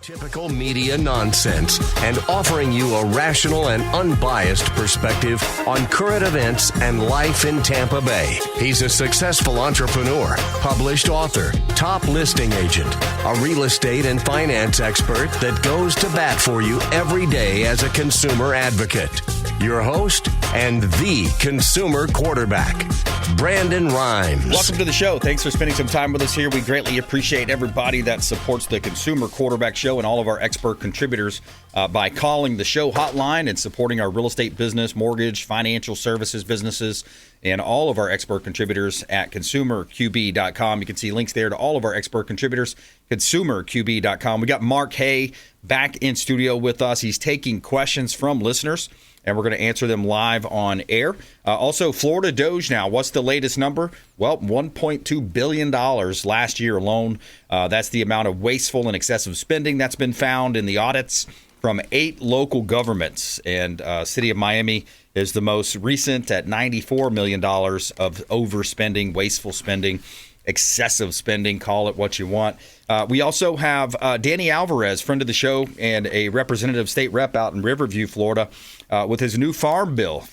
Typical media nonsense and offering you a rational and unbiased perspective on current events and life in Tampa Bay. He's a successful entrepreneur, published author, top listing agent, a real estate and finance expert that goes to bat for you every day as a consumer advocate. Your host and the consumer quarterback, Brandon Rimes. Welcome to the show. Thanks for spending some time with us here. We greatly appreciate everybody that supports the Consumer Quarterback Show and all of our expert contributors by calling the show hotline and supporting our real estate business, mortgage, financial services businesses, and all of our expert contributors at consumerqb.com. You can see links there to all of our expert contributors, consumerqb.com. We got Mark Haye back in studio with us. He's taking questions from listeners, and we're going to answer them live on air. Also, Florida Doge now. What's the latest number? Well, $1.2 billion last year alone. That's the amount of wasteful and excessive spending that's been found in the audits from 8 local governments. And City of Miami is the most recent at $94 million of overspending, wasteful spending, excessive spending, call it what you want. We also have Danny Alvarez, friend of the show and a representative state rep out in Riverview, Florida, with his new farm bill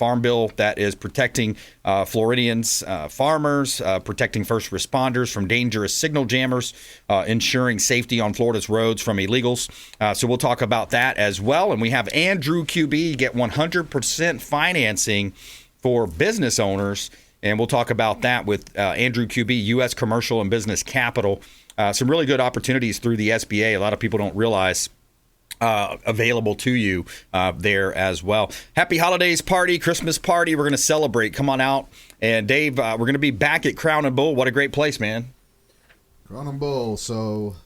that is protecting Floridians, farmers, protecting first responders from dangerous signal jammers, ensuring safety on Florida's roads from illegals. So we'll talk about that as well. And we have Andrew Kube, get 100% financing for business owners. And we'll talk about that with Andrew Kube, U.S. Commercial and Business Capital. Some really good opportunities through the SBA. A lot of people don't realize available to you there as well. Happy holidays party, Christmas party. We're going to celebrate. Come on out. And Dave, we're going to be back at Crown and Bull. What a great place, man. Crown and Bull. So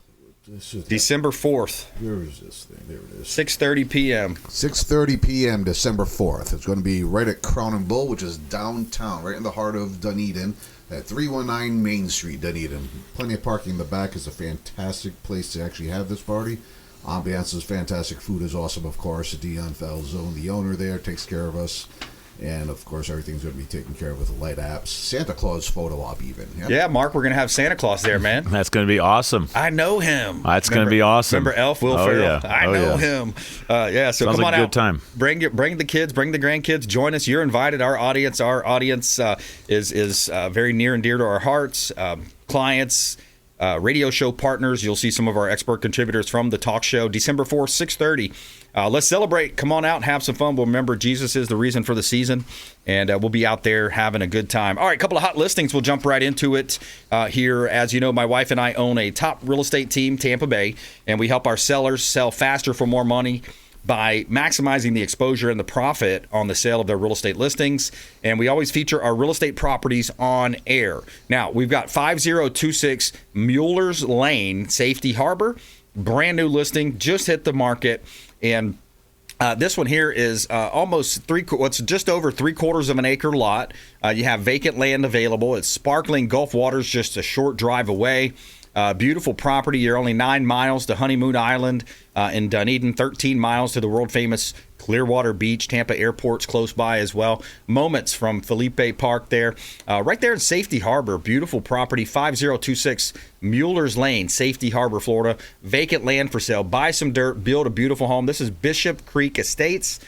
December 4th. Where is this thing? There it is. 6:30 p.m. 6:30 p.m. December 4th. It's going to be right at Crown and Bull, which is downtown, right in the heart of Dunedin, at 319 Main Street, Dunedin. Plenty of parking in the back. It's a fantastic place to actually have this party. Ambiance is fantastic. Food is awesome, of course. Dion Falzone, the owner there, takes care of us. And, of course, everything's going to be taken care of with light apps. Santa Claus photo op even. Yep. Yeah, Mark, we're going to have Santa Claus there, man. That's going to be awesome. I know him. That's going to be awesome. Remember Elf, Will Ferrell? Yeah. I know him. Yeah, so Sounds come like on a out. good time. Bring the kids, bring the grandkids. Join us. You're invited. Our audience is very near and dear to our hearts. Clients, radio show partners. You'll see some of our expert contributors from the talk show. December 4th, 6:30. Let's celebrate. Come on out and have some fun. We'll remember Jesus is the reason for the season, and we'll be out there having a good time. All right, a couple of hot listings. We'll jump right into it here. As you know, my wife and I own a top real estate team, Tampa Bay, and we help our sellers sell faster for more money by maximizing the exposure and the profit on the sale of their real estate listings. And we always feature our real estate properties on air. Now, we've got 5026 Mueller's Lane, Safety Harbor, brand new listing, just hit the market. And this one here is just over 3/4 of an acre lot. You have vacant land available. It's sparkling Gulf waters just a short drive away. Beautiful property. You're only 9 miles to Honeymoon Island in Dunedin, 13 miles to the world-famous Clearwater Beach. Tampa Airport's close by as well. Moments from Felipe Park there. Right there in Safety Harbor. Beautiful property. 5026 Mueller's Lane, Safety Harbor, Florida. Vacant land for sale. Buy some dirt. Build a beautiful home. This is Bishop Creek Estates.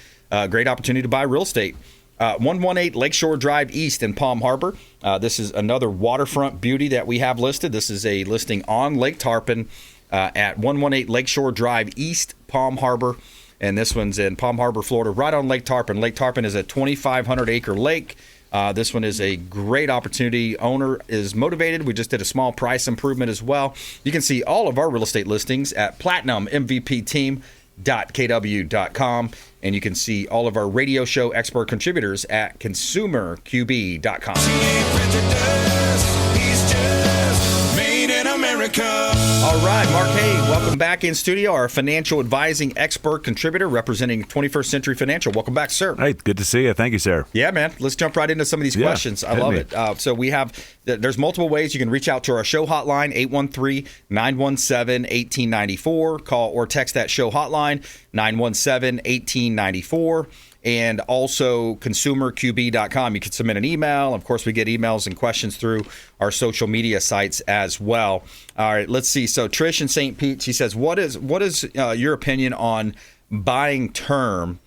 Great opportunity to buy real estate. 118 Lakeshore Drive East in Palm Harbor. This is another waterfront beauty that we have listed. This is a listing on Lake Tarpon at 118 Lakeshore Drive East, Palm Harbor. And this one's in Palm Harbor, Florida, right on Lake Tarpon. Lake Tarpon is a 2,500-acre lake. This one is a great opportunity. Owner is motivated. We just did a small price improvement as well. You can see all of our real estate listings at platinummvpteam.kw.com. And you can see all of our radio show expert contributors at consumerqb.com. All right, Mark Haye, welcome back in studio, our financial advising expert contributor representing 21st Century Financial. Welcome back, sir. Hey, good to see you. Thank you, sir. Yeah, man. Let's jump right into some of these questions. I love it. So we have, there's multiple ways you can reach out to our show hotline, 813-917-1894. Call or text that show hotline, 917-1894. and also consumerqb.com. You can submit an email. Of course, we get emails and questions through our social media sites as well. All right, let's see. So Trish in St. Pete, she says, what is your opinion on buying term,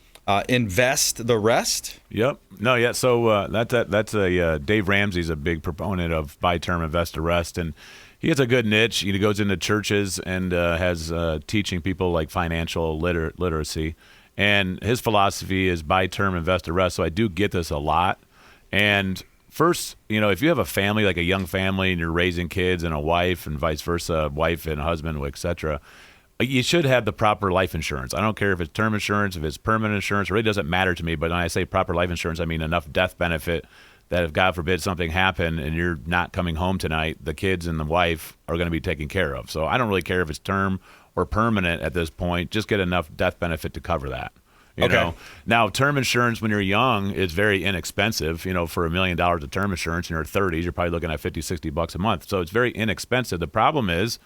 invest the rest? Yep. No, yeah. So that's a Dave Ramsey's a big proponent of buy term, invest the rest, and he has a good niche. He goes into churches and has teaching people like financial literacy. And his philosophy is buy term, invest the rest. So I do get this a lot. And first, if you have a family, like a young family, and you're raising kids and a wife and vice versa, wife and husband, etc., you should have the proper life insurance. I don't care if it's term insurance, if it's permanent insurance. It really doesn't matter to me. But when I say proper life insurance, I mean enough death benefit that if, God forbid, something happened and you're not coming home tonight, the kids and the wife are going to be taken care of. So I don't really care if it's term or permanent at this point. Just get enough death benefit to cover that. You know? Now, term insurance when you're young is very inexpensive. For $1 million of term insurance in your 30s, you're probably looking at $50-$60 a month. So it's very inexpensive. The problem is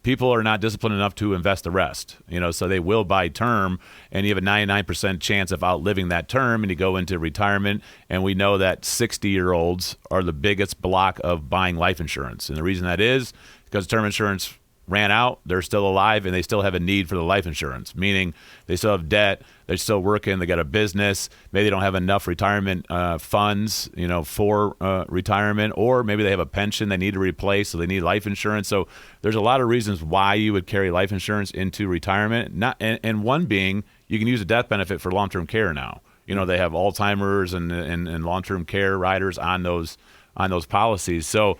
people are not disciplined enough to invest the rest, so they will buy term, and you have a 99% chance of outliving that term, and you go into retirement, and we know that 60-year-olds are the biggest block of buying life insurance. And the reason that is because term insurance ran out, they're still alive, and they still have a need for the life insurance, meaning they still have debt, they're still working, they got a business, maybe they don't have enough retirement funds, for retirement, or maybe they have a pension they need to replace, so they need life insurance. So there's a lot of reasons why you would carry life insurance into retirement, and one being you can use a death benefit for long-term care now. They have Alzheimer's and long-term care riders on those policies. So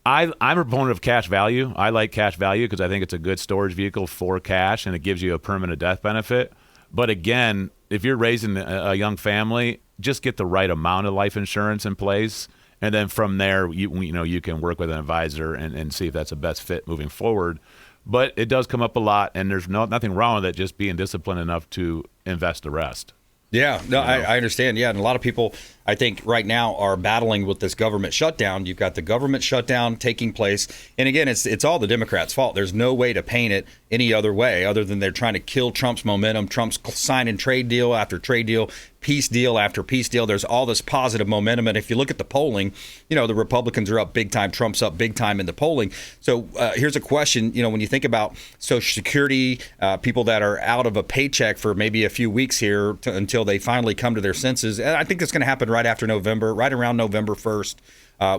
I'm a proponent of cash value. I like cash value because I think it's a good storage vehicle for cash, and it gives you a permanent death benefit. But again, if you're raising a young family, just get the right amount of life insurance in place, and then from there, you can work with an advisor and see if that's the best fit moving forward. But it does come up a lot, and there's nothing wrong with it. Just being disciplined enough to invest the rest. Yeah, no, I understand. Yeah, and a lot of people, I think, right now are battling with this government shutdown. You've got the government shutdown taking place, and again, it's all the Democrats' fault. There's no way to paint it any other way other than they're trying to kill Trump's momentum. Trump's signing trade deal after trade deal, peace deal after peace deal. There's all this positive momentum, and if you look at the polling, the Republicans are up big time. Trump's up big time in the polling. So here's a question. When you think about Social Security, people that are out of a paycheck for maybe a few weeks here until they finally come to their senses, and I think it's going to happen right after November, right around November 1st.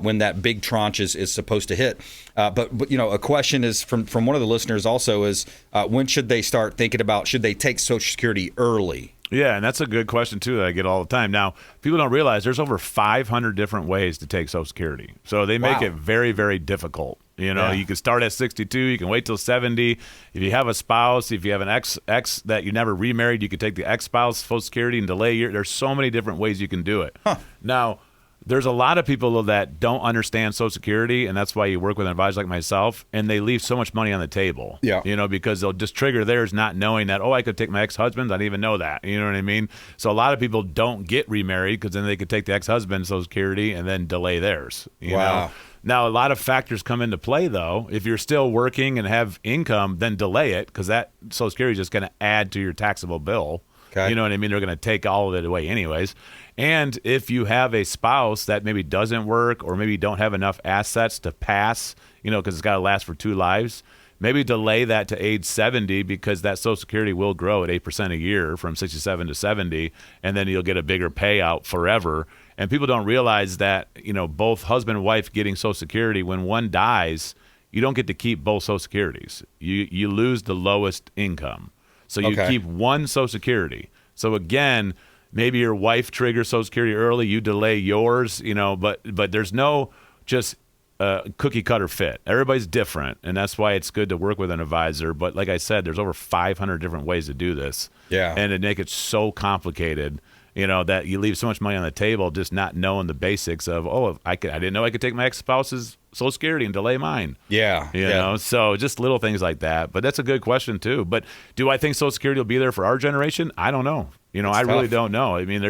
When that big tranche is supposed to hit. But a question is from one of the listeners also is when should they start thinking about, should they take Social Security early? Yeah, and that's a good question, too, that I get all the time. Now, people don't realize there's over 500 different ways to take Social Security. So they make it very, very difficult. You can start at 62. You can wait till 70. If you have a spouse, if you have an ex that you never remarried, you can take the ex-spouse Social Security and delay your. There's so many different ways you can do it. Now, there's a lot of people that don't understand Social Security, and that's why you work with an advisor like myself, and they leave so much money on the table. Yeah. Because they'll just trigger theirs not knowing that, I could take my ex-husband. I didn't even know that. You know what I mean? So a lot of people don't get remarried because then they could take the ex-husband's Social Security and then delay theirs. You know? Now, a lot of factors come into play, though. If you're still working and have income, then delay it because that Social Security is just going to add to your taxable bill. Okay. You know what I mean? They're going to take all of it away anyways. And if you have a spouse that maybe doesn't work or maybe don't have enough assets to pass, because it's got to last for 2 lives, maybe delay that to age 70 because that Social Security will grow at 8% a year from 67 to 70, and then you'll get a bigger payout forever. And people don't realize that, both husband and wife getting Social Security, when one dies, you don't get to keep both Social Securities. You lose the lowest income. So you keep one Social Security. So again, maybe your wife triggers Social Security early, you delay yours, but there's no just cookie cutter fit. Everybody's different, and that's why it's good to work with an advisor. But like I said, there's over 500 different ways to do this. Yeah. And it make it so complicated, that you leave so much money on the table just not knowing the basics of, I didn't know I could take my ex-spouse's Social Security and delay mine. Yeah. You know, so just little things like that. But that's a good question, too. But do I think Social Security will be there for our generation? I don't know. I really don't know. I mean,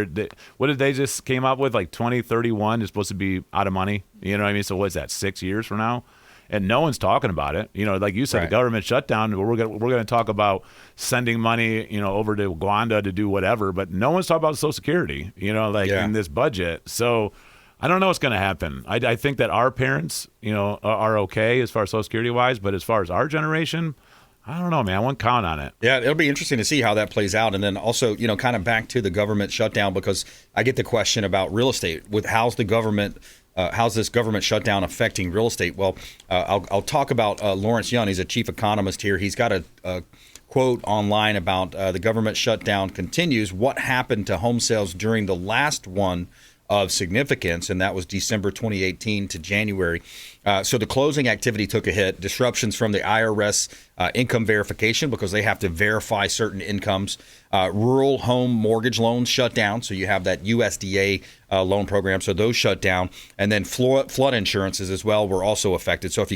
what did they just came up with? Like 2031 is supposed to be out of money. You know what I mean? So what's that, 6 years from now? and no one's talking about it. Like you said, the government shutdown. We're gonna talk about sending money, over to Rwanda to do whatever, but no one's talking about Social Security, in this budget. So I don't know what's going to happen. I think that our parents, are okay as far as Social Security wise, but as far as our generation, I don't know, man. I won't count on it. Yeah, it'll be interesting to see how that plays out. And then also, kind of back to the government shutdown, because I get the question about real estate. How's this government shutdown affecting real estate? Well, I'll talk about Lawrence Young. He's a chief economist here. He's got a quote online about the government shutdown continues. What happened to home sales during the last one of significance, and that was December 2018 to January. So the closing activity took a hit. Disruptions from the IRS income verification, because they have to verify certain incomes. Rural home mortgage loans shut down, so you have that USDA loan program, so those shut down. And then flood insurances as well were also affected. So if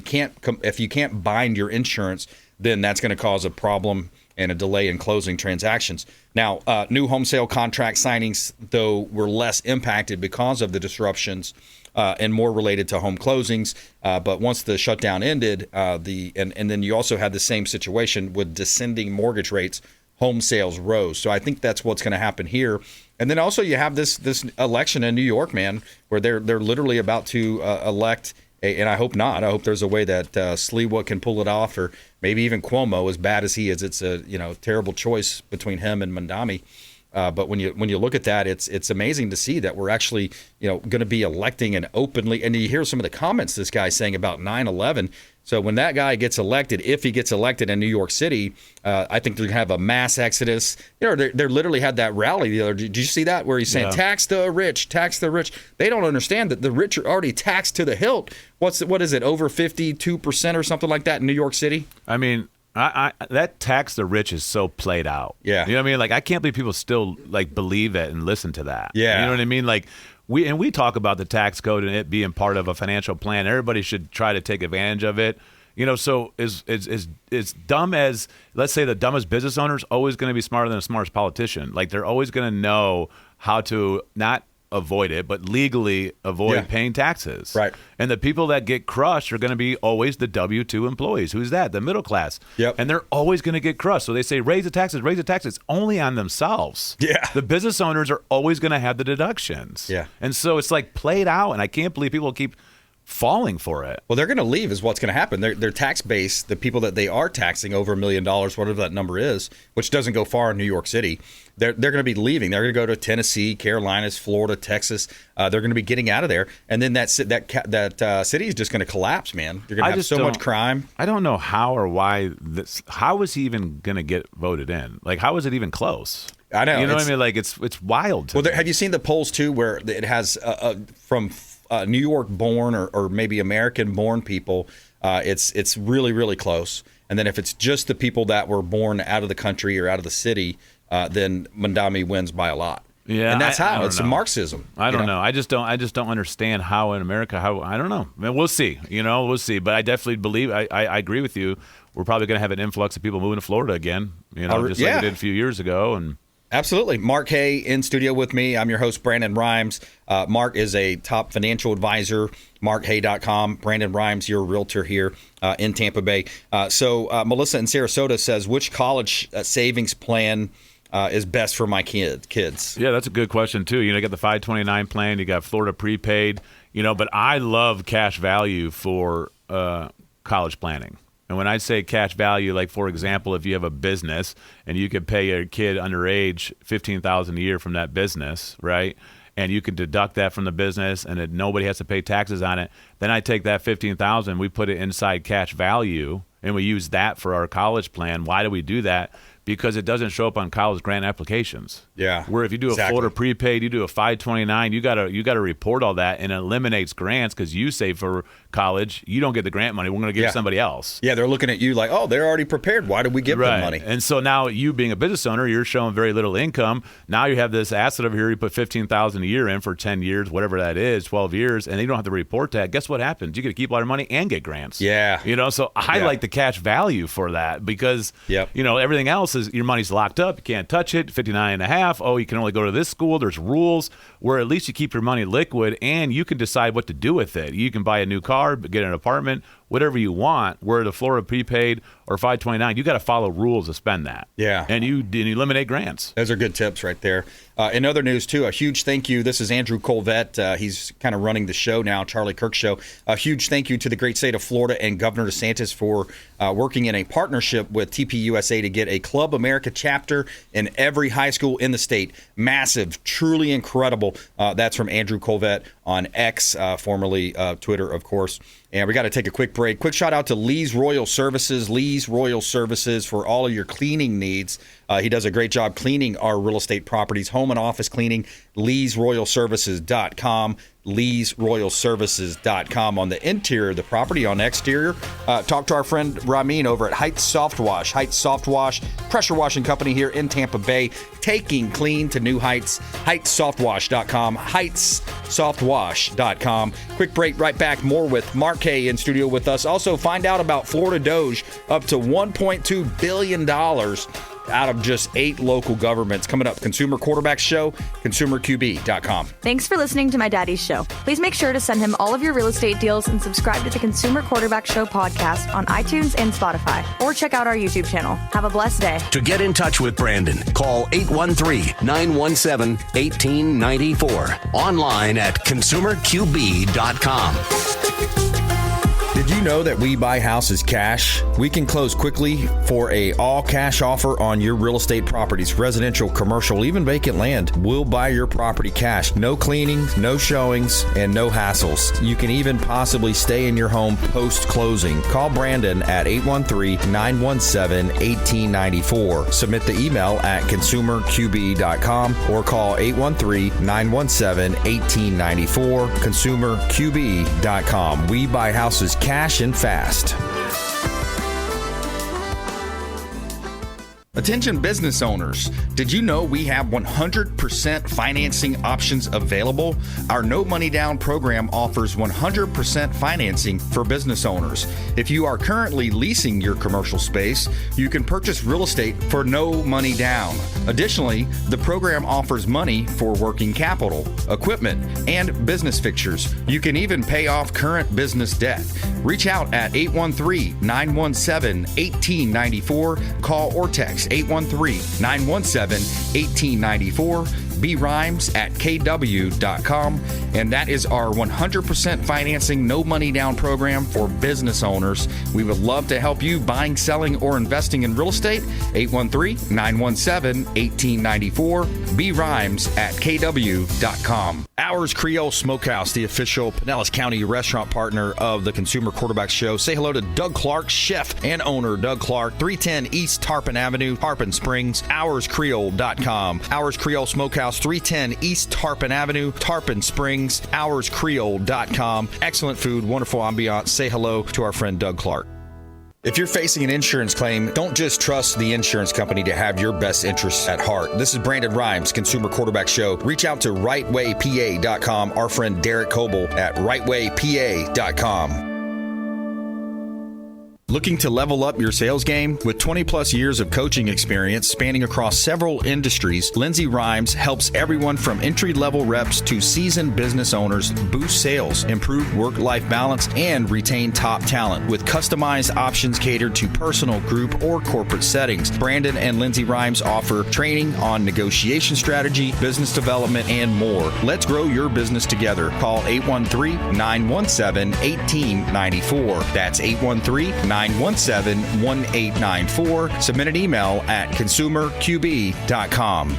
you can't bind your insurance, then that's going to cause a problem and a delay in closing transactions. Now, new home sale contract signings, though, were less impacted because of the disruptions and more related to home closings. But once the shutdown ended, and then you also had the same situation with descending mortgage rates, home sales rose. So I think that's what's going to happen here. And then also you have this election in New York, man, where they're literally about to elect. And I hope not. I hope there's a way that Sliwa can pull it off, or maybe even Cuomo, as bad as he is. It's a terrible choice between him and Mandami. But when you look at that, it's amazing to see that we're actually going to be electing and openly. And you hear some of the comments this guy's saying about 9/11. So when that guy gets elected, if he gets elected in New York City, I think they're going to have a mass exodus. They literally had that rally the other. Did you see that, where he's saying tax the rich, tax the rich? They don't understand that the rich are already taxed to the hilt. What is it, over 52% or something like that in New York City? I mean, I that tax the rich is so played out. Yeah. You know what I mean? Like, I can't believe people still believe it and listen to that. Yeah. You know what I mean? Like, we talk about the tax code and it being part of a financial plan. Everybody should try to take advantage of it. So is dumb as, let's say, the dumbest business owner is always going to be smarter than the smartest politician. Like, they're always going to know how to not avoid it, but legally avoid paying taxes. Right. And the people that get crushed are going to be always the W-2 employees. Who's that? The middle class. Yep. And they're always going to get crushed. So they say, raise the taxes only on themselves. Yeah. The business owners are always going to have the deductions. Yeah. And so it's played out, and I can't believe people keep falling for it. Well, they're going to leave is what's going to happen. Their tax base, the people that they are taxing over $1 million, whatever that number is, which doesn't go far in New York City, they're going to be leaving. They're going to go to Tennessee, Carolinas, Florida, Texas. They're going to be getting out of there, and then that city is just going to collapse, man. You're going to have so much crime. I don't know how or why this. How is he even going to get voted in? How is it even close? I know. You know what I mean? It's wild. Well, have you seen the polls too, where it has from New York-born or maybe American-born people, it's really, really close. And then if it's just the people that were born out of the country or out of the city, then Mandami wins by a lot. Yeah, and that's how it's know. Marxism. I don't know. I just don't understand how in America. I don't know. I mean, we'll see. We'll see. But I definitely believe. I agree with you. We're probably going to have an influx of people moving to Florida again. Just like we did a few years ago. And absolutely. Mark Haye in studio with me. I'm your host, Brandon Rimes. Mark is a top financial advisor, markhaye.com. Brandon Rimes, your realtor here in Tampa Bay. So Melissa in Sarasota says, which college savings plan is best for my kids? Yeah, that's a good question, too. You got the 529 plan. You got Florida prepaid. But I love cash value for college planning. And when I say cash value, for example, if you have a business and you could pay your kid underage $15,000 a year from that business, right? And you could deduct that from the business, and nobody has to pay taxes on it. Then I take that $15,000, we put it inside cash value, and we use that for our college plan. Why do we do that? Because it doesn't show up on college grant applications. Yeah. Where if you do a Florida prepaid, you do a 529, you gotta report all that, and it eliminates grants because you say for college, you don't get the grant money. We're going to give somebody else. Yeah, they're looking at you like, oh, they're already prepared. Why did we give them money? And so now you being a business owner, you're showing very little income. Now you have this asset over here. You put $15,000 a year in for 10 years, whatever that is, 12 years, and you don't have to report that. Guess what happens? You get to keep all your money and get grants. Yeah. So I like the cash value for that because, everything else is your money's locked up. You can't touch it. 59.5. Oh, you can only go to this school. There's rules where at least you keep your money liquid and you can decide what to do with it. You can buy a new car, get an apartment, whatever you want, where the Florida prepaid or 529, you got to follow rules to spend that. Yeah. And you eliminate grants. Those are good tips right there. In other news, too, a huge thank you. This is Andrew Kube. He's kind of running the show now, Charlie Kirk Show. A huge thank you to the great state of Florida and Governor DeSantis for working in a partnership with TPUSA to get a Club America chapter in every high school in the state. Massive, truly incredible. That's from Andrew Kube on X, formerly Twitter, of course. And we got to take a quick break. Quick shout out to Lee's Royal Services. Lee's Royal Services for all of your cleaning needs. He does a great job cleaning our real estate properties, home and office cleaning. Lee'sRoyalServices.com. Lee'sRoyalServices.com on the interior of the property. On the exterior, talk to our friend Ramin over at Heights Soft Wash. Heights Soft Wash, pressure washing company here in Tampa Bay, taking clean to new heights. HeightsSoftWash.com. HeightsSoftWash.com. Quick break, right back. More with Mark Haye in studio with us. Also, find out about Florida Doge, up to $1.2 billion out of just 8 local governments. Coming up, Consumer Quarterback Show, ConsumerQB.com. Thanks for listening to my daddy's show. Please make sure to send him all of your real estate deals and subscribe to the Consumer Quarterback Show podcast on iTunes and Spotify, or check out our YouTube channel. Have a blessed day. To get in touch with Brandon, call 813-917-1894. Online at ConsumerQB.com. Did you know that we buy houses cash? We can close quickly for a all-cash offer on your real estate properties, residential, commercial, even vacant land. We'll buy your property cash. No cleaning, no showings, and no hassles. You can even possibly stay in your home post-closing. Call Brandon at 813-917-1894. Submit the email at consumerqb.com or call 813-917-1894. consumerqb.com. We buy houses cash and fast. Attention business owners, did you know we have 100% financing options available? Our no money down program offers 100% financing for business owners. If you are currently leasing your commercial space, you can purchase real estate for no money down. Additionally, the program offers money for working capital, equipment, and business fixtures. You can even pay off current business debt. Reach out at 813-917-1894. Call or text 813-917-1894. BRimes at KW.com. And that is our 100% financing, no money down program for business owners. We would love to help you buying, selling, or investing in real estate. 813-917-1894. BRimes at KW.com. Ours Creole Smokehouse, the official Pinellas County restaurant partner of the Consumer Quarterback Show. Say hello to Doug Clark, chef and owner Doug Clark, 310 East Tarpon Avenue, Tarpon Springs. OursCreole.com. Ours Creole Smokehouse, 310 East Tarpon Avenue, Tarpon Springs. OursCreole.com. Excellent food, wonderful ambiance. Say hello to our friend Doug Clark. If you're facing an insurance claim, don't just trust the insurance company to have your best interests at heart. This is Brandon Rimes, Consumer Quarterback Show. Reach out to rightwaypa.com, our friend Derek Coble at rightwaypa.com. Looking to level up your sales game? With 20 plus years of coaching experience spanning across several industries, Lindsay Rimes helps everyone from entry-level reps to seasoned business owners boost sales, improve work-life balance, and retain top talent with customized options catered to personal, group, or corporate settings. Brandon and Lindsay Rimes offer training on negotiation strategy, business development, and more. Let's grow your business together. Call 813-917-1894. That's 813-917-1894. Submit an email at consumerqb.com.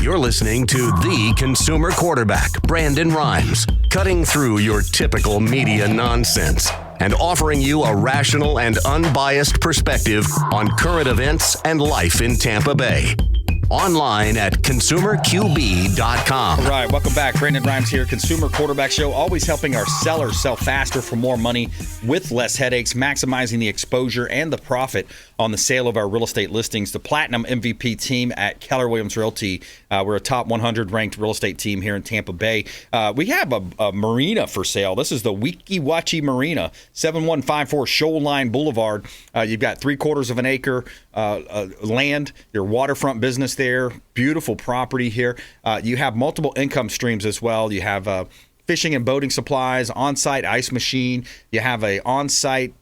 You're listening to the Consumer Quarterback, Brandon Rimes, cutting through your typical media nonsense and offering you a rational and unbiased perspective on current events and life in Tampa Bay. Online at consumerqb.com. All right, welcome back. Brandon Rimes here, Consumer Quarterback Show, always helping our sellers sell faster for more money with less headaches, maximizing the exposure and the profit on the sale of our real estate listings. The Platinum MVP team at Keller Williams Realty. We're a top 100 ranked real estate team here in Tampa Bay. We have a marina for sale. This is the Weeki Wachee Marina, 7154 Shoreline Boulevard. You've got 3/4 of an acre land, your waterfront business there. Beautiful property here. You have multiple income streams as well. You have fishing and boating supplies, on-site ice machine. You have a on-site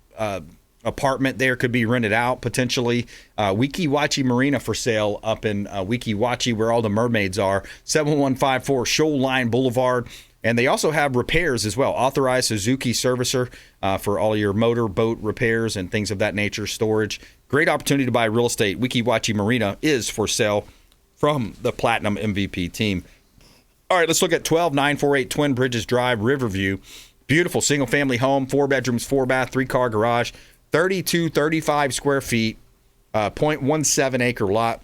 apartment there, could be rented out potentially. Weeki Wachee Marina for sale up in Weeki Wachee, where all the mermaids are. 7154 Shoreline Boulevard. And they also have repairs as well. Authorized Suzuki servicer for all your motor boat repairs and things of that nature, storage. Great opportunity to buy real estate. Weeki Wachee Marina is for sale from the Platinum MVP team. All right, let's look at 12948 Twin Bridges Drive, Riverview. Beautiful single-family home, 4 bedrooms, 4 bath, 3-car garage, 35 square feet, 0.17 acre lot.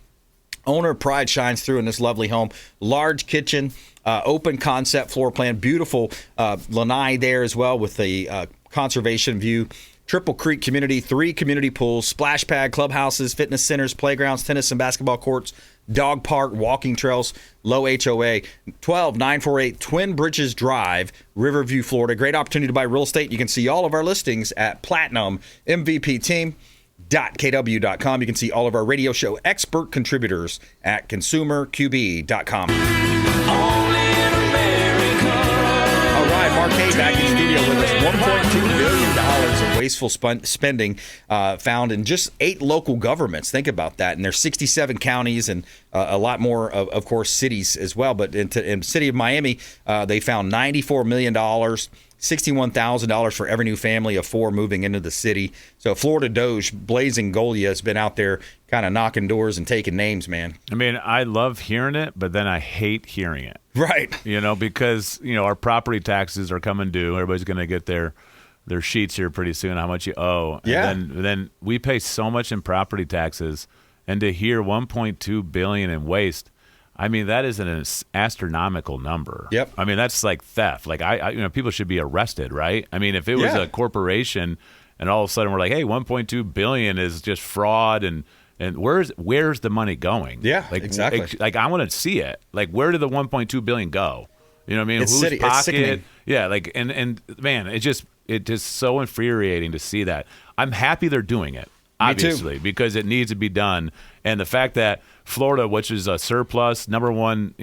Owner pride shines through in this lovely home. Large kitchen, open concept floor plan, beautiful lanai there as well with the conservation view. Triple Creek community, 3 community pools, splash pad, clubhouses, fitness centers, playgrounds, tennis and basketball courts, dog park, walking trails, low HOA. 12948 Twin Bridges Drive, Riverview, Florida. Great opportunity to buy real estate. You can see all of our listings at PlatinumMVPTeam.kw.com. You can see all of our radio show expert contributors at ConsumerQB.com. All right, Mark Haye back in studio with us. $1.2 billion of wasteful spending found in just 8 local governments. Think about that. And there's 67 counties and a lot more, of course, cities as well. But in the city of Miami, they found $94 million. $61,000 for every new family of 4 moving into the city. So Florida Doge Blazing Golia has been out there kind of knocking doors and taking names, man. I mean, I love hearing it, but then I hate hearing it. Right. Because, our property taxes are coming due. Everybody's going to get their sheets here pretty soon, how much you owe. Yeah. And then we pay so much in property taxes, and to hear $1.2 billion in waste, I mean, that is an astronomical number. Yep. I mean, that's like theft. Like, people should be arrested, right? I mean, if it was a corporation and all of a sudden we're like, hey, $1.2 billion is just fraud, and where's the money going? Yeah, like, exactly. Like, I want to see it. Like, where did the $1.2 billion go? You know what I mean? It's Whose pocket? It's sickening. Yeah, like, and man, it's just so infuriating to see that. I'm happy they're doing it, obviously, because it needs to be done. And the fact that Florida, which is a surplus, number one,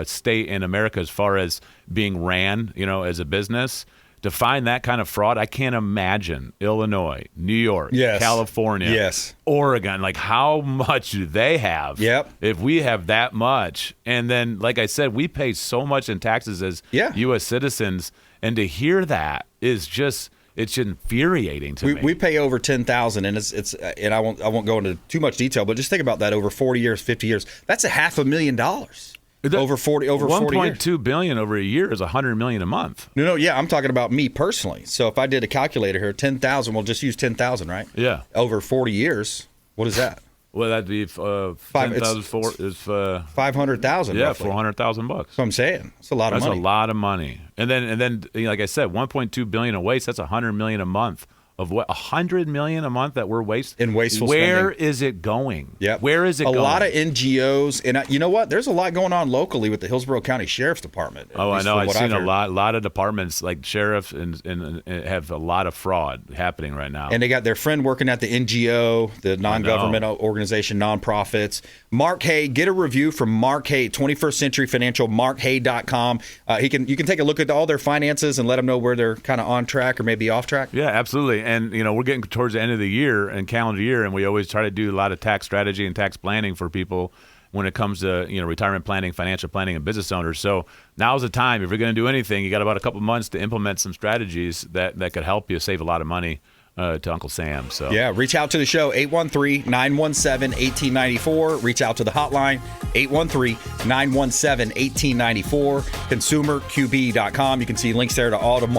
state in America as far as being ran, as a business, to find that kind of fraud, I can't imagine Illinois, New York, California, Oregon. Like, how much do they have? Yep. If we have that much, and then, like I said, we pay so much in taxes as U.S. citizens, and to hear that is just. It's infuriating to me. We pay over $10,000, and it's and I won't go into too much detail, but just think about that over 40 years, 50 years. That's $500,000 over 40 years. $1.2 billion over a year is $100 million a month. No, yeah, I'm talking about me personally. So if I did a calculator here, 10,000, we'll just use 10,000, right? Yeah. Over 40 years, what is that? Well, that'd be 10,000 is $500,000. Yeah, roughly. $400,000. That's what I'm saying. It's a lot of money. That's a lot of money. And then, like I said, $1.2 billion of waste. That's $100 million a month. Of what? $100 million a month that we're wasting. In wasteful Where spending. is it going? Yep. Where is it going? A lot of NGOs, and you know what? There's a lot going on locally with the Hillsborough County Sheriff's Department. Oh, I know. I've seen a lot of departments like sheriff and have a lot of fraud happening right now. And they got their friend working at the NGO, the non-government organization, nonprofits. Mark Haye, get a review from Mark Haye, 21st Century Financial, markhaye.com. You can take a look at all their finances and let them know where they're kind of on track or maybe off track. Yeah, absolutely. And, we're getting towards the end of the year and calendar year, and we always try to do a lot of tax strategy and tax planning for people when it comes to, retirement planning, financial planning, and business owners. So now's the time. If you're going to do anything, you got about a couple months to implement some strategies that could help you save a lot of money to Uncle Sam. So yeah, reach out to the show, 813-917-1894. Reach out to the hotline, 813-917-1894. ConsumerQB.com. You can see links there to all of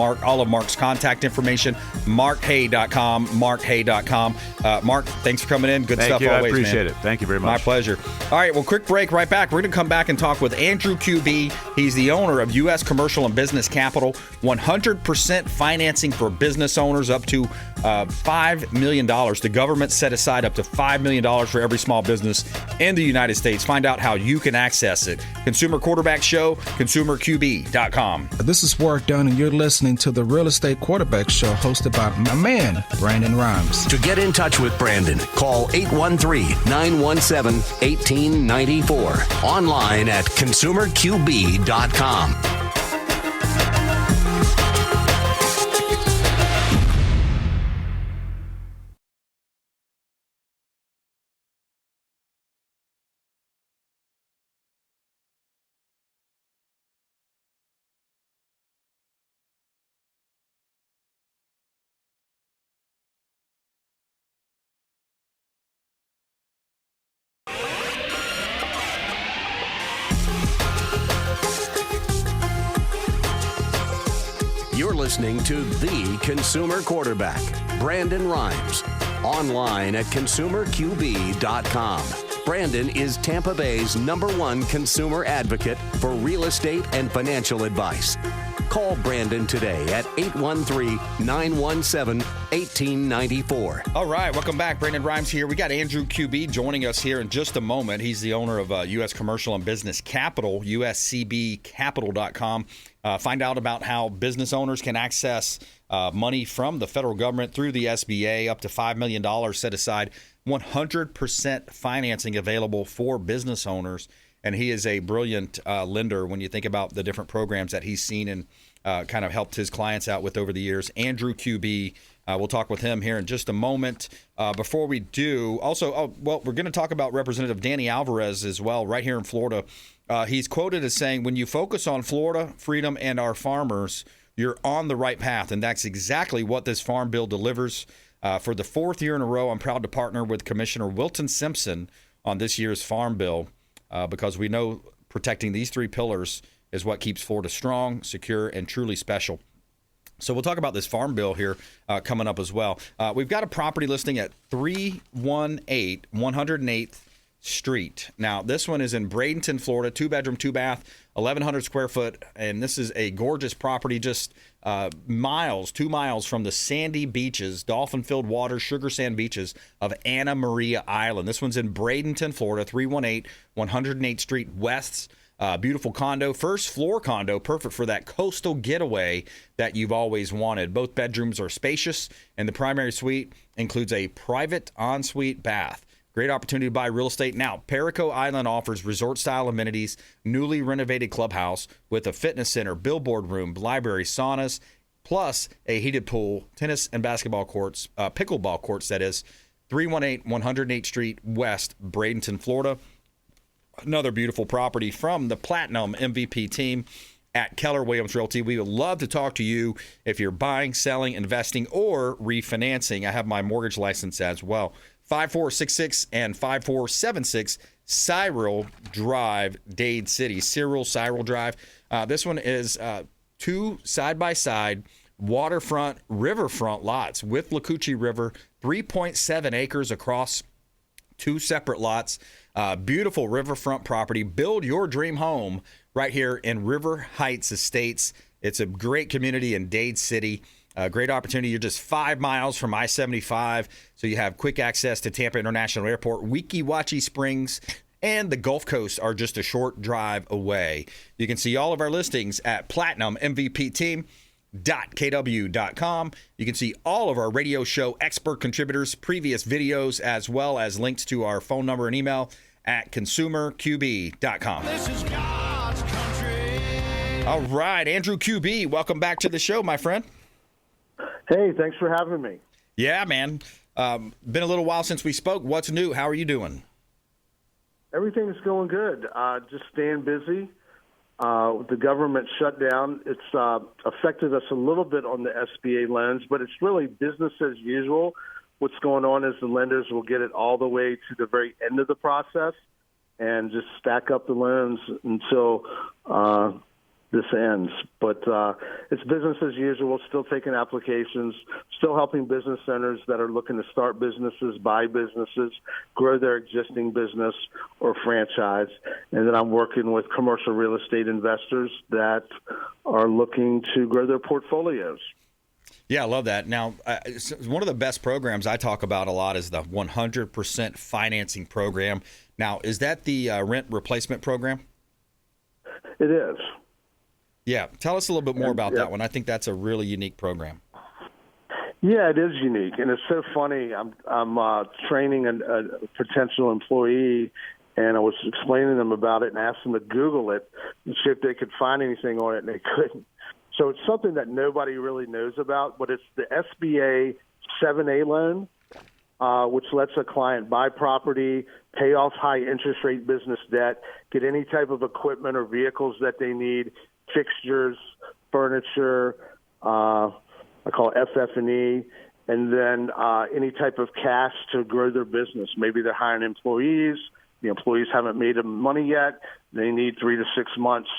Mark's contact information. MarkHaye.com. MarkHaye.com. Mark, thanks for coming in. Good stuff always, man. I appreciate it. Thank you very much. My pleasure. All right, well, quick break. Right back. We're going to come back and talk with Andrew Kube. He's the owner of US Commercial and Business Capital. 100% financing for business owners up to $5 million. The government set aside up to $5 million for every small business in the United States. Find out how you can access it. Consumer Quarterback Show, consumerqb.com. This is Warwick Dunn, and you're listening to the Real Estate Quarterback Show hosted by my man, Brandon Rimes. To get in touch with Brandon, call 813-917-1894. Online at consumerqb.com. You're listening to The Consumer Quarterback, Brandon Rimes. Online at consumerqb.com. Brandon is Tampa Bay's #1 consumer advocate for real estate and financial advice. Call Brandon today at 813-917-1894. All right, welcome back. Brandon Rimes here. We got Andrew Kube joining us here in just a moment. He's the owner of U.S. Commercial and Business Capital, uscbcapital.com. Find out about how business owners can access money from the federal government through the SBA, up to $5 million set aside, 100% financing available for business owners. And he is a brilliant lender when you think about the different programs that he's seen and kind of helped his clients out with over the years. Andrew Kube. We'll talk with him here in just a moment. Before we do, also, we're going to talk about Representative Danny Alvarez as well, right here in Florida. He's quoted as saying, when you focus on Florida, freedom, and our farmers, you're on the right path. And that's exactly what this farm bill delivers. For the 4th year in a row, I'm proud to partner with Commissioner Wilton Simpson on this year's farm bill because we know protecting these 3 pillars is what keeps Florida strong, secure, and truly special. So we'll talk about this farm bill here coming up as well. We've got a property listing at 318 108th Street. Now, this one is in Bradenton, Florida, 2-bedroom, 2-bath, 1,100 square foot, and this is a gorgeous property just 2 miles from the sandy beaches, dolphin-filled water, sugar sand beaches of Anna Maria Island. This one's in Bradenton, Florida, 318 108th Street West. Beautiful condo, first floor condo, perfect for that coastal getaway that you've always wanted. Both bedrooms are spacious, and the primary suite includes a private ensuite bath. Great opportunity to buy real estate now. Perico Island offers resort-style amenities, newly renovated clubhouse with a fitness center, billboard room, library, saunas, plus a heated pool, tennis and basketball courts, pickleball courts, that is, 318 108th Street West, Bradenton, Florida. Another beautiful property from the Platinum MVP team at Keller Williams Realty. We would love to talk to you if you're buying, selling, investing, or refinancing. I have my mortgage license as well. 5466 and 5476 Cyril Drive, Dade City. Cyril Drive. This one is 2 side-by-side waterfront, riverfront lots with Lacucci River, 3.7 acres across 2 separate lots. Beautiful riverfront property. Build your dream home right here in River Heights Estates. It's a great community in Dade City. Great opportunity. You're just 5 miles from I-75, so you have quick access to Tampa International Airport. Weeki Wachee Springs and the Gulf Coast are just a short drive away. You can see all of our listings at platinummvpteam.kw.com. You can see all of our radio show expert contributors, previous videos, as well as links to our phone number and email at consumerqb.com. This is God's country. All right, Andrew Kube, welcome back to the show, my friend. Hey, thanks for having me. Yeah, man. Been a little while since we spoke. What's new? How are you doing? Everything's going good. Just staying busy. The government shutdown, it's affected us a little bit on the SBA loans, but it's really business as usual. What's going on is the lenders will get it all the way to the very end of the process and just stack up the loans until this ends. But it's business as usual, still taking applications, still helping business owners that are looking to start businesses, buy businesses, grow their existing business or franchise. And then I'm working with commercial real estate investors that are looking to grow their portfolios. Yeah, I love that. Now, one of the best programs I talk about a lot is the 100% financing program. Now, is that the rent replacement program? It is. Yeah. Tell us a little bit more about that one. I think that's a really unique program. Yeah, it is unique, and it's so funny. I'm training a potential employee, and I was explaining to them about it and asked them to Google it and see if they could find anything on it, and they couldn't. So it's something that nobody really knows about, but it's the SBA 7A loan, which lets a client buy property, pay off high interest rate business debt, get any type of equipment or vehicles that they need, fixtures, furniture, I call it FF&E, and then any type of cash to grow their business. Maybe they're hiring employees. The employees haven't made them money yet. They need 3 to 6 months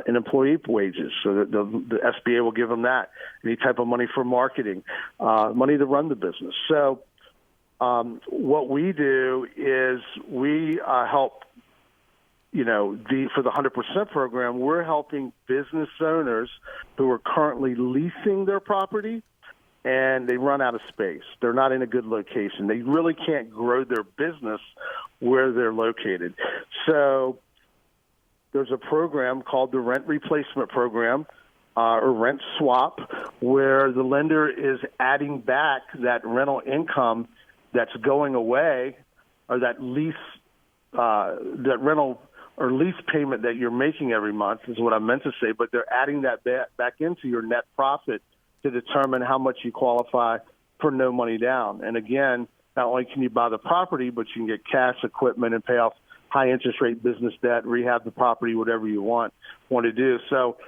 in employee wages, so that the SBA will give them that. Any type of money for marketing, money to run the business. So what we do is we help, for the 100% program, we're helping business owners who are currently leasing their property and they run out of space. They're not in a good location. They really can't grow their business where they're located. So there's a program called the Rent Replacement Program, or Rent Swap, where the lender is adding back that rental income that's going away, or that that rental or lease payment that you're making every month is what I meant to say, but they're adding that back into your net profit to determine how much you qualify for no money down. And again, not only can you buy the property, but you can get cash, equipment, and pay off high interest rate business debt, rehab the property, whatever you want to do. So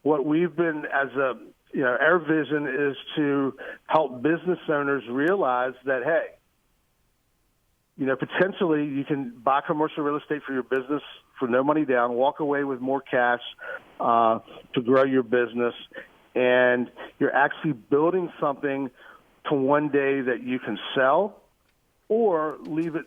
what we've been our vision is to help business owners realize that, hey, potentially you can buy commercial real estate for your business for no money down, walk away with more cash to grow your business, and you're actually building something to one day that you can sell or leave it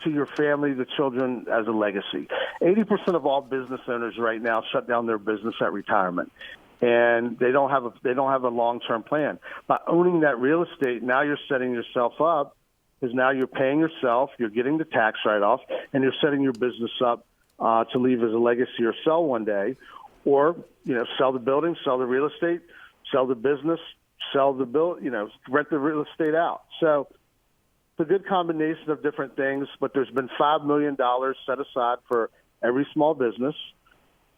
to your family, the children, as a legacy. 80% of all business owners right now shut down their business at retirement, and they don't have a long-term plan. By owning that real estate, now you're setting yourself up, because now you're paying yourself, you're getting the tax write-off, and you're setting your business up to leave as a legacy or sell one day, or sell the building, sell the real estate, sell the business, sell the rent the real estate out. So it's a good combination of different things, but there's been $5 million set aside for every small business,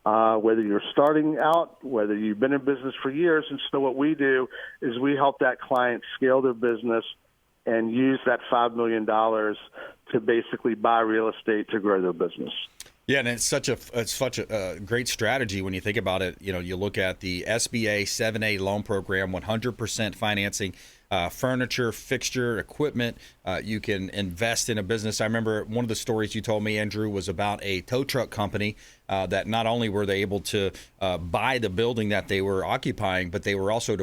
whether you're starting out, whether you've been in business for years. And so what we do is we help that client scale their business and use that $5 million to basically buy real estate to grow their business. Yeah, and it's such a great strategy when you think about it. You look at the SBA 7A loan program, 100% financing, furniture, fixture, equipment. You can invest in a business. I remember one of the stories you told me, Andrew, was about a tow truck company that not only were they able to buy the building that they were occupying, but they were also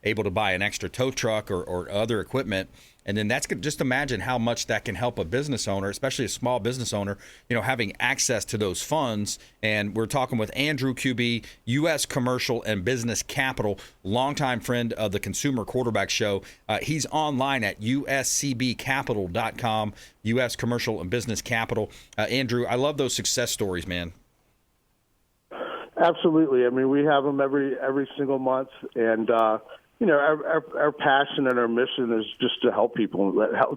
able to buy an extra tow truck or other equipment. And then just imagine how much that can help a business owner, especially a small business owner, having access to those funds. And we're talking with Andrew Kube, U.S. Commercial and Business Capital, longtime friend of the Consumer Quarterback Show. He's online at uscbcapital.com, U.S. Commercial and Business Capital. Andrew, I love those success stories, man. Absolutely. I mean, we have them every single month, and our passion and our mission is just to help people,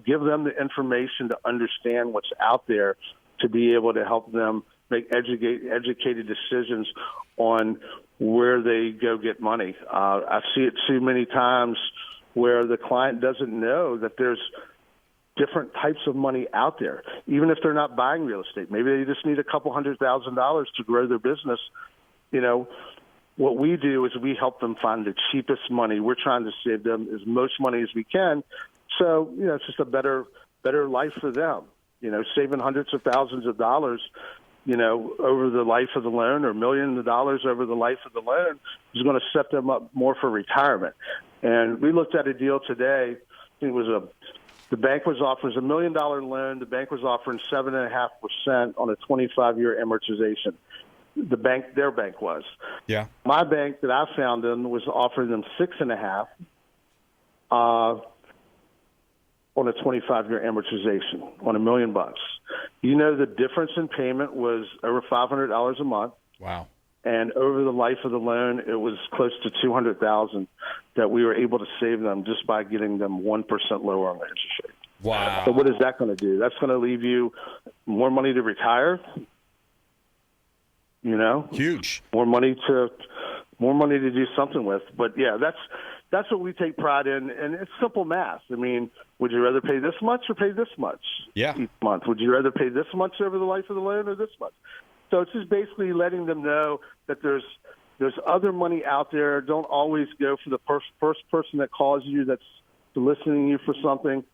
give them the information to understand what's out there, to be able to help them make educated decisions on where they go get money. I see it too many times where the client doesn't know that there's different types of money out there, even if they're not buying real estate. Maybe they just need a couple $100,000 to grow their business. What we do is we help them find the cheapest money. We're trying to save them as much money as we can. So, it's just a better life for them. Saving hundreds of thousands of dollars, over the life of the loan, or millions of dollars over the life of the loan, is going to set them up more for retirement. And we looked at a deal today. The bank was offering a $1 million loan. The bank was offering 7.5% on a 25-year amortization. their bank was. Yeah. My bank that I found them was offering them 6.5 on a 25-year amortization on $1 million. The difference in payment was over $500 a month. Wow. And over the life of the loan, it was close to $200,000 that we were able to save them just by getting them 1% lower on the interest rate. Wow. So what is that going to do? That's going to leave you more money to retire. Huge. More money to do something with. But yeah, that's what we take pride in, and it's simple math. I mean, would you rather pay this much or pay this much each month? Would you rather pay this much over the life of the loan or this much? So it's just basically letting them know that there's other money out there. Don't always go for the first person that calls you that's soliciting you for something.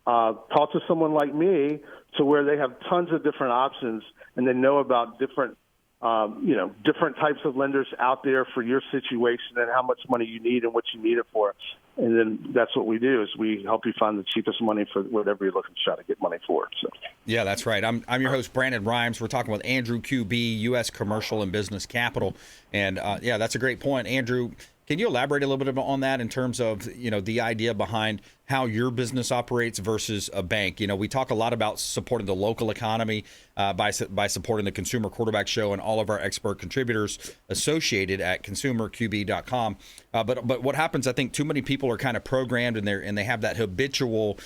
Talk to someone like me to where they have tons of different options and they know about different types of lenders out there for your situation and how much money you need and what you need it for. And then that's what we do is we help you find the cheapest money for whatever you're looking to try to get money for. So. Yeah, that's right. I'm your host, Brandon Rimes. We're talking with Andrew Kube, U.S. Commercial and Business Capital. And, that's a great point. Andrew, can you elaborate a little bit on that in terms of, the idea behind how your business operates versus a bank? We talk a lot about supporting the local economy by supporting the Consumer Quarterback Show and all of our expert contributors associated at consumerqb.com. But what happens, I think too many people are kind of programmed and they have that habitual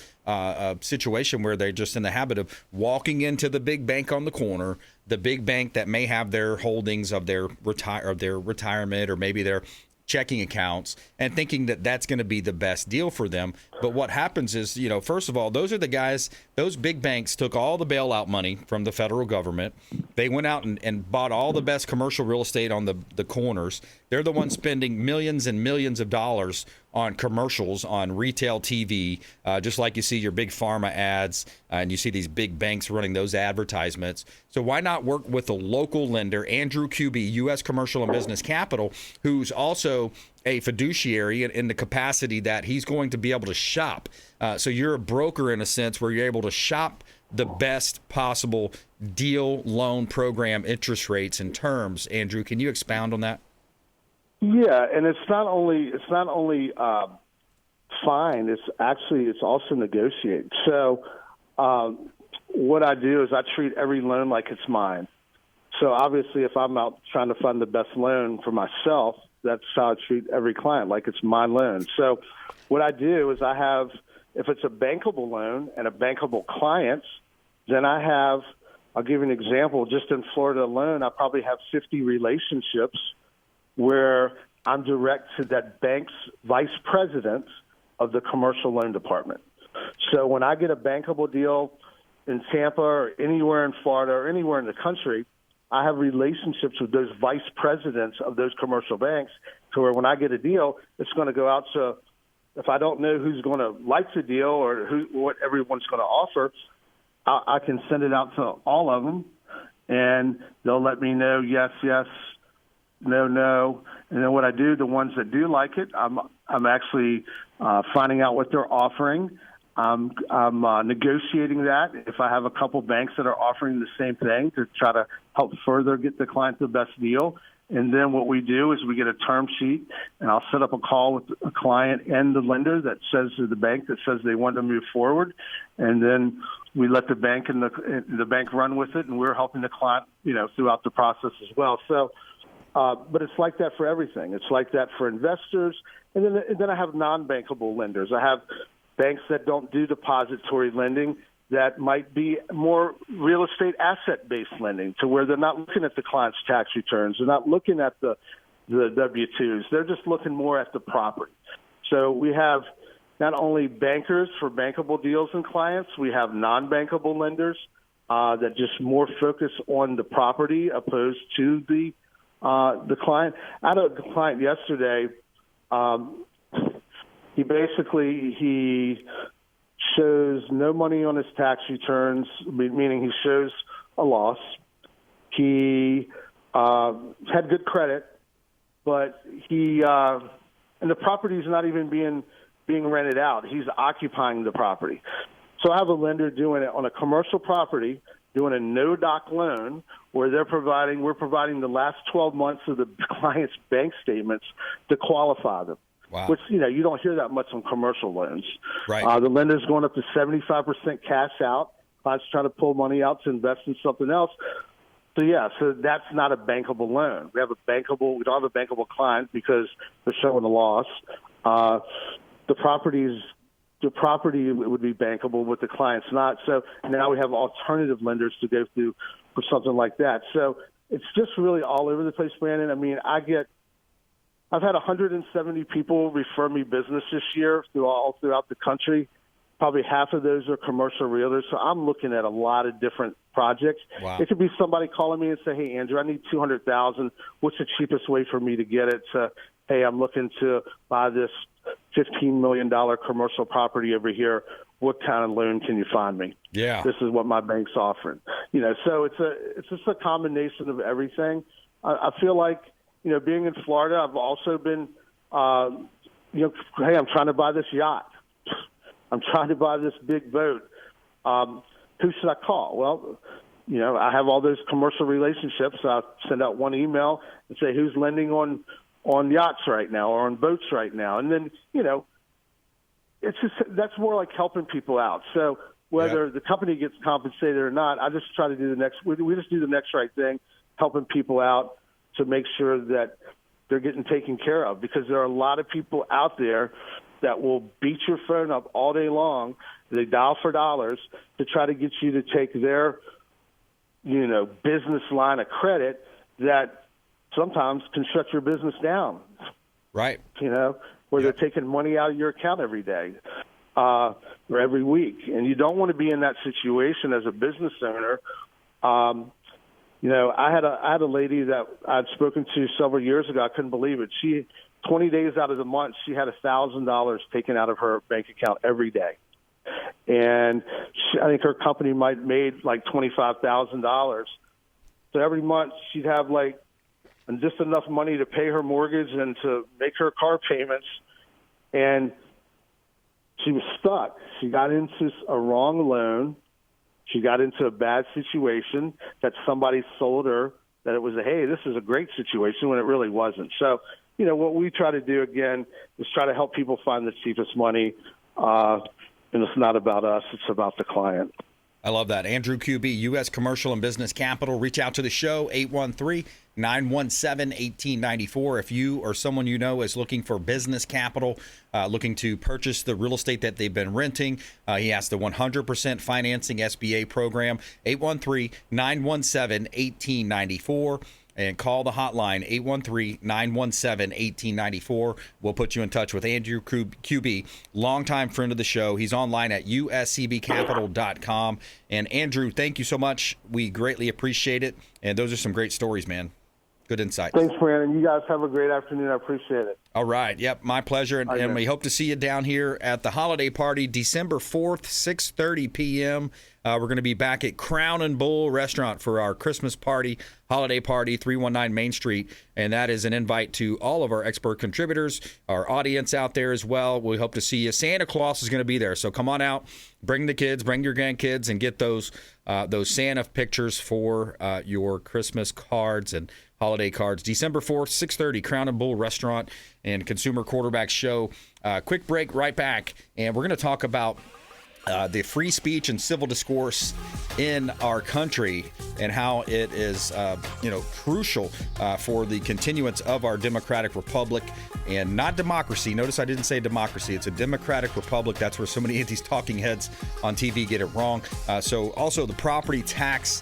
situation where they're just in the habit of walking into the big bank on the corner, the big bank that may have their holdings of their retirement or maybe their checking accounts, and thinking that that's going to be the best deal for them. But what happens is, first of all, those are the guys, those big banks took all the bailout money from the federal government. They went out and bought all the best commercial real estate on the corners. They're the ones spending millions and millions of dollars on commercials, on retail TV, just like you see your big pharma ads, and you see these big banks running those advertisements. So why not work with a local lender, Andrew Kube, U.S. Commercial and Business Capital, who's also a fiduciary in the capacity that he's going to be able to shop. So you're a broker in a sense where you're able to shop the best possible deal, loan, program, interest rates, and terms. Andrew, can you expound on that? Yeah, and it's not only fine. It's also negotiate. So what I do is I treat every loan like it's mine. So obviously, if I'm out trying to find the best loan for myself, that's how I treat every client, like it's my loan. So what I do is if it's a bankable loan and a bankable client, then I'll give you an example. Just in Florida alone, I probably have 50 relationships where I'm direct to that bank's vice president of the commercial loan department. So when I get a bankable deal in Tampa or anywhere in Florida or anywhere in the country, I have relationships with those vice presidents of those commercial banks to where when I get a deal, it's going to go out to, if I don't know who's going to like the deal or what everyone's going to offer, I can send it out to all of them, and they'll let me know yes, yes, no. And then what I do, the ones that do like it, I'm actually finding out what they're offering. I'm negotiating that. If I have a couple banks that are offering the same thing to try to help further get the client the best deal. And then what we do is we get a term sheet, and I'll set up a call with a client and the lender that says to the bank that says they want to move forward. And then we let the bank and the bank run with it, and we're helping the client, throughout the process as well. So, but it's like that for everything. It's like that for investors. And then I have non-bankable lenders. I have banks that don't do depository lending that might be more real estate asset-based lending to where they're not looking at the client's tax returns. They're not looking at the W-2s. They're just looking more at the property. So we have not only bankers for bankable deals and clients, we have non-bankable lenders that just more focus on the property opposed to the client. I had a client yesterday. He shows no money on his tax returns, meaning he shows a loss. He had good credit, but and the property is not even being rented out. He's occupying the property. So I have a lender doing it on a commercial property doing a no-doc loan where we're providing the last 12 months of the client's bank statements to qualify them. Wow. Which, you don't hear that much on commercial loans. Right. The lender's going up to 75% cash out. Clients trying to pull money out to invest in something else. So that's not a bankable loan. We don't have a bankable client because they're showing a loss. The property would be bankable, but the client's not. So now we have alternative lenders to go through for something like that. So it's just really all over the place, Brandon. I mean, I've had 170 people refer me business this year throughout the country. Probably half of those are commercial realtors. So I'm looking at a lot of different projects. Wow. It could be somebody calling me and say, "Hey, Andrew, I need $200,000. What's the cheapest way for me to get it?" To, "Hey, I'm looking to buy this $15 million commercial property over here. What kind of loan can you find me?" Yeah. This is what my bank's offering. So it's just a combination of everything. I feel like, being in Florida, I've also been, hey, I'm trying to buy this yacht. I'm trying to buy this big boat. Who should I call? Well, I have all those commercial relationships. So I send out one email and say, who's lending on yachts right now or on boats right now? And then, it's just, that's more like helping people out. So whether the company gets compensated or not, I just try to do we just do the next right thing, helping people out to make sure that they're getting taken care of, because there are a lot of people out there that will beat your phone up all day long. They dial for dollars to try to get you to take their, business line of credit that sometimes can shut your business down. Right. Where they're taking money out of your account every day or every week. And you don't want to be in that situation as a business owner. I had a lady that I'd spoken to several years ago. I couldn't believe it. 20 days out of the month, she had $1,000 taken out of her bank account every day. And I think her company might have made like $25,000. So every month she'd have just enough money to pay her mortgage and to make her car payments. And she was stuck. She got into a wrong loan. She got into a bad situation that somebody sold her that it was hey, this is a great situation, when it really wasn't. So, what we try to do, again, is try to help people find the cheapest money. And it's not about us. It's about the client. I love that. Andrew Kube, U.S. Commercial and Business Capital. Reach out to the show, 813-917-1894. If you or someone is looking for business capital, looking to purchase the real estate that they've been renting, he has the 100% financing SBA program, 813-917-1894. And call the hotline, 813-917-1894. We'll put you in touch with Andrew Kube, longtime friend of the show. He's online at uscbcapital.com. And Andrew, thank you so much. We greatly appreciate it. And those are some great stories, man. Good insight. Thanks, Brandon. You guys have a great afternoon. I appreciate it. All right. Yep, my pleasure. And we hope to see you down here at the holiday party, December 4th, 6:30 p.m. We're going to be back at Crown and Bull Restaurant for our Christmas party, holiday party, 319 Main Street. And that is an invite to all of our expert contributors, our audience out there as well. We hope to see you. Santa Claus is going to be there. So come on out, bring the kids, bring your grandkids, and get those Santa pictures for your Christmas cards and holiday cards. December 4th, 6:30, Crown and Bull Restaurant and Consumer Quarterback Show. Quick break, right back. And we're going to talk about the free speech and civil discourse in our country and how it is, crucial for the continuance of our democratic republic and not democracy. Notice I didn't say democracy. It's a democratic republic. That's where so many of these talking heads on TV get it wrong. So also the property tax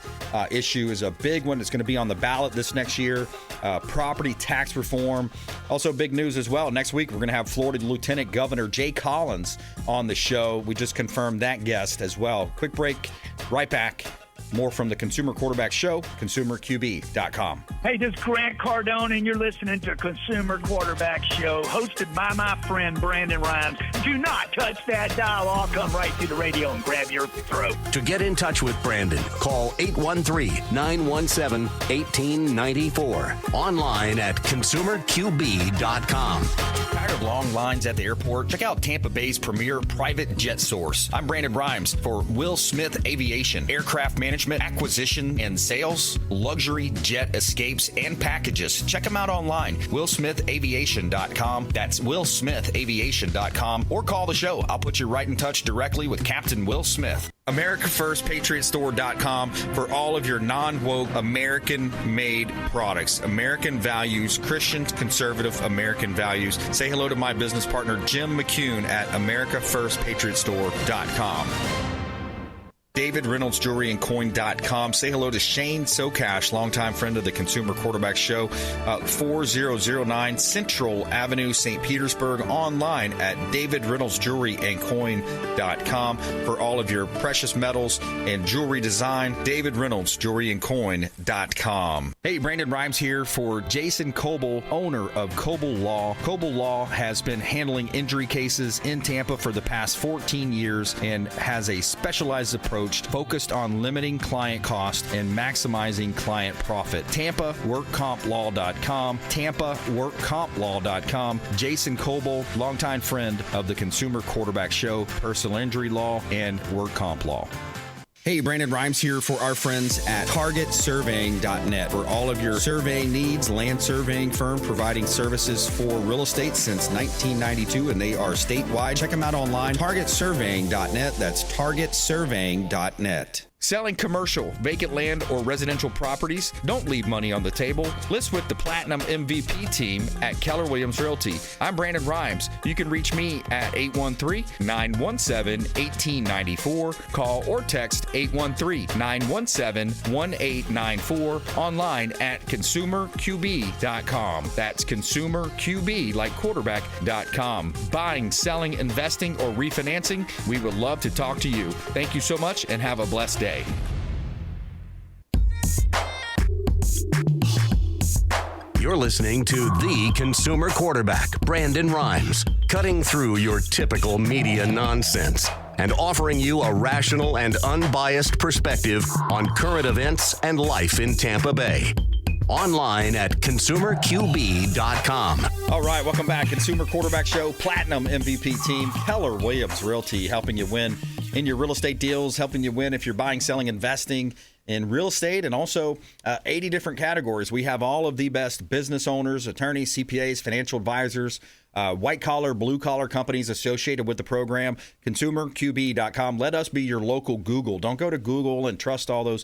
issue is a big one. It's going to be on the ballot this next year. Property tax reform. Also big news as well. Next week, we're going to have Florida Lieutenant Governor Jay Collins on the show. We just confirmed that guest as well. Quick break, right back. More from the Consumer Quarterback Show, consumerqb.com. Hey, this is Grant Cardone, and you're listening to Consumer Quarterback Show, hosted by my friend Brandon Rimes. Do not touch that dial. I'll come right through the radio and grab your throat. To get in touch with Brandon, call 813-917-1894. Online at consumerqb.com. Tired of long lines at the airport? Check out Tampa Bay's premier private jet source. I'm Brandon Rimes for Will Smith Aviation, aircraft management, acquisition, and sales, luxury jet escapes, and packages. Check them out online, willsmithaviation.com. That's willsmithaviation.com, or call the show. I'll put you right in touch directly with Captain Will Smith. AmericaFirstPatriotStore.com for all of your non-woke, American-made products. American values, Christian, conservative American values. Say hello to my business partner, Jim McCune at AmericaFirstPatriotStore.com. David Reynolds Jewelry and Coin.com. Say hello to Shane Socash, longtime friend of the Consumer Quarterback Show, 4009 Central Avenue, St. Petersburg. Online at DavidReynoldsJewelryandCoin.com for all of your precious metals and jewelry design. David Reynolds Jewelry and Coin.com. Hey, Brandon Rimes here for Jason Coble, owner of Coble Law. Coble Law has been handling injury cases in Tampa for the past 14 years and has a specialized approach focused on limiting client cost and maximizing client profit. TampaWorkCompLaw.com. TampaWorkCompLaw.com. Jason Coble, longtime friend of the Consumer Quarterback Show, personal injury law, and work comp law. Hey, Brandon Rimes here for our friends at TargetSurveying.net for all of your surveying needs. Land surveying firm providing services for real estate since 1992, and they are statewide. Check them out online, TargetSurveying.net. That's TargetSurveying.net. Selling commercial, vacant land, or residential properties? Don't leave money on the table. List with the Platinum MVP team at Keller Williams Realty. I'm Brandon Rimes. You can reach me at 813-917-1894. Call or text 813-917-1894. Online at consumerqb.com. That's consumerqb, like quarterback.com. Buying, selling, investing, or refinancing? We would love to talk to you. Thank you so much and have a blessed day. You're listening to the Consumer Quarterback, Brandon Rimes, cutting through your typical media nonsense and offering you a rational and unbiased perspective on current events and life in Tampa Bay. Online at consumerqb.com. All right, welcome back. Consumer Quarterback Show, Platinum MVP team, Keller Williams Realty, helping you win in your real estate deals, helping you win if you're buying, selling, investing in real estate, and also 80 different categories. We have all of the best business owners, attorneys, CPAs, financial advisors, white-collar, blue-collar companies associated with the program. ConsumerQB.com. Let us be your local Google. Don't go to Google and trust all those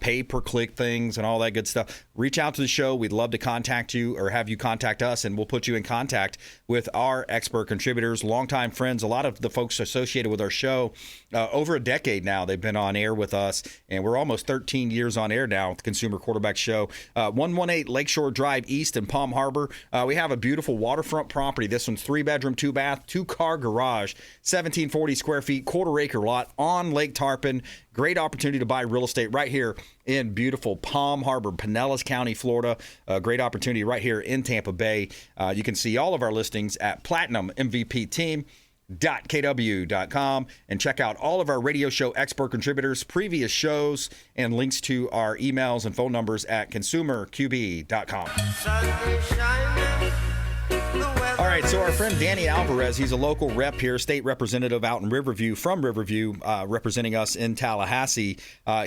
pay-per-click things and all that good stuff. Reach out to the show. We'd love to contact you or have you contact us, and we'll put you in contact with our expert contributors, longtime friends. A lot of the folks associated with our show, over a decade now, they've been on air with us, and we're almost 13 years on air now with the Consumer Quarterback Show. 118 Lakeshore Drive East in Palm Harbor. We have a beautiful waterfront property. This one's 3-bedroom, 2-bath, 2-car garage, 1740 square feet, quarter-acre lot on Lake Tarpon. Great opportunity to buy real estate right here in beautiful Palm Harbor, Pinellas County, Florida. A great opportunity right here in Tampa Bay. You can see all of our listings at PlatinumMVPTeam.kw.com and check out all of our radio show expert contributors, previous shows, and links to our emails and phone numbers at consumerqb.com. All right, so our friend Danny Alvarez, he's a local rep here, state representative out in Riverview, from Riverview, representing us in Tallahassee.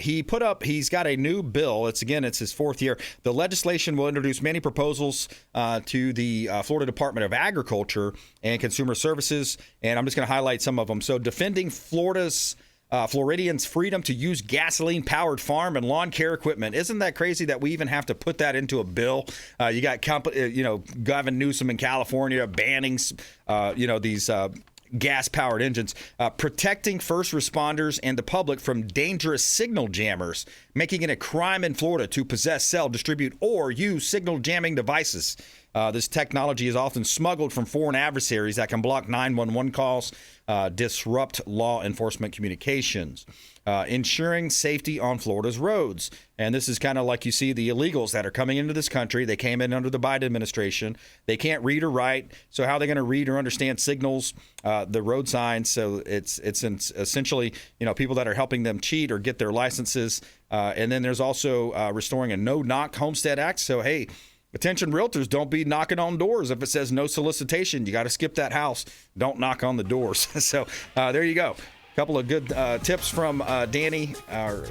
He's got a new bill. It's his fourth year. The legislation will introduce many proposals to the Florida Department of Agriculture and Consumer Services, and I'm just going to highlight some of them. So defending Floridians' freedom to use gasoline-powered farm and lawn care equipment. Isn't that crazy that we even have to put that into a bill? You got Gavin Newsom in California banning these gas-powered engines. Protecting first responders and the public from dangerous signal jammers, making it a crime in Florida to possess, sell, distribute, or use signal jamming devices. This technology is often smuggled from foreign adversaries that can block 911 calls, disrupt law enforcement communications, ensuring safety on Florida's roads. And this is kind of like you see the illegals that are coming into this country. They came in under the Biden administration. They can't read or write. So how are they going to read or understand signals, the road signs? So it's essentially, people that are helping them cheat or get their licenses. And then there's also restoring a no-knock Homestead Act. So, hey, Attention realtors, don't be knocking on doors. If it says no solicitation, you got to skip that house. Don't knock on the doors. So there you go. A couple of good tips from Danny, our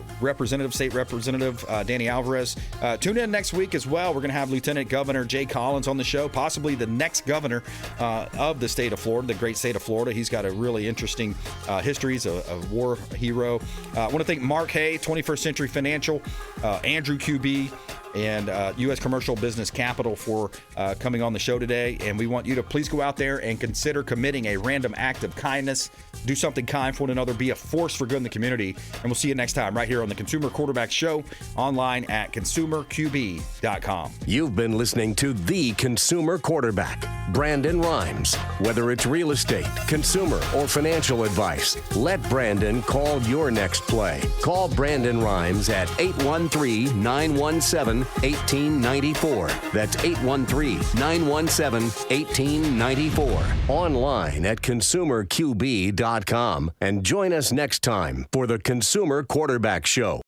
state representative, Danny Alvarez. Tune in next week as well. We're going to have Lieutenant Governor Jay Collins on the show, possibly the next governor of the state of Florida, the great state of Florida. He's got a really interesting history. He's a war hero. I want to thank Mark Haye, 21st Century Financial, Andrew Kube, and U.S. Commercial Business Capital for coming on the show today. And we want you to please go out there and consider committing a random act of kindness. Do something kind for one another. Be a force for good in the community. And we'll see you next time right here on the Consumer Quarterback Show, online at consumerqb.com. You've been listening to The Consumer Quarterback, Brandon Rimes. Whether it's real estate, consumer, or financial advice, let Brandon call your next play. Call Brandon Rimes at 813-917-1894. That's 813-917-1894. Online at consumerqb.com. And join us next time for the Consumer Quarterback Show.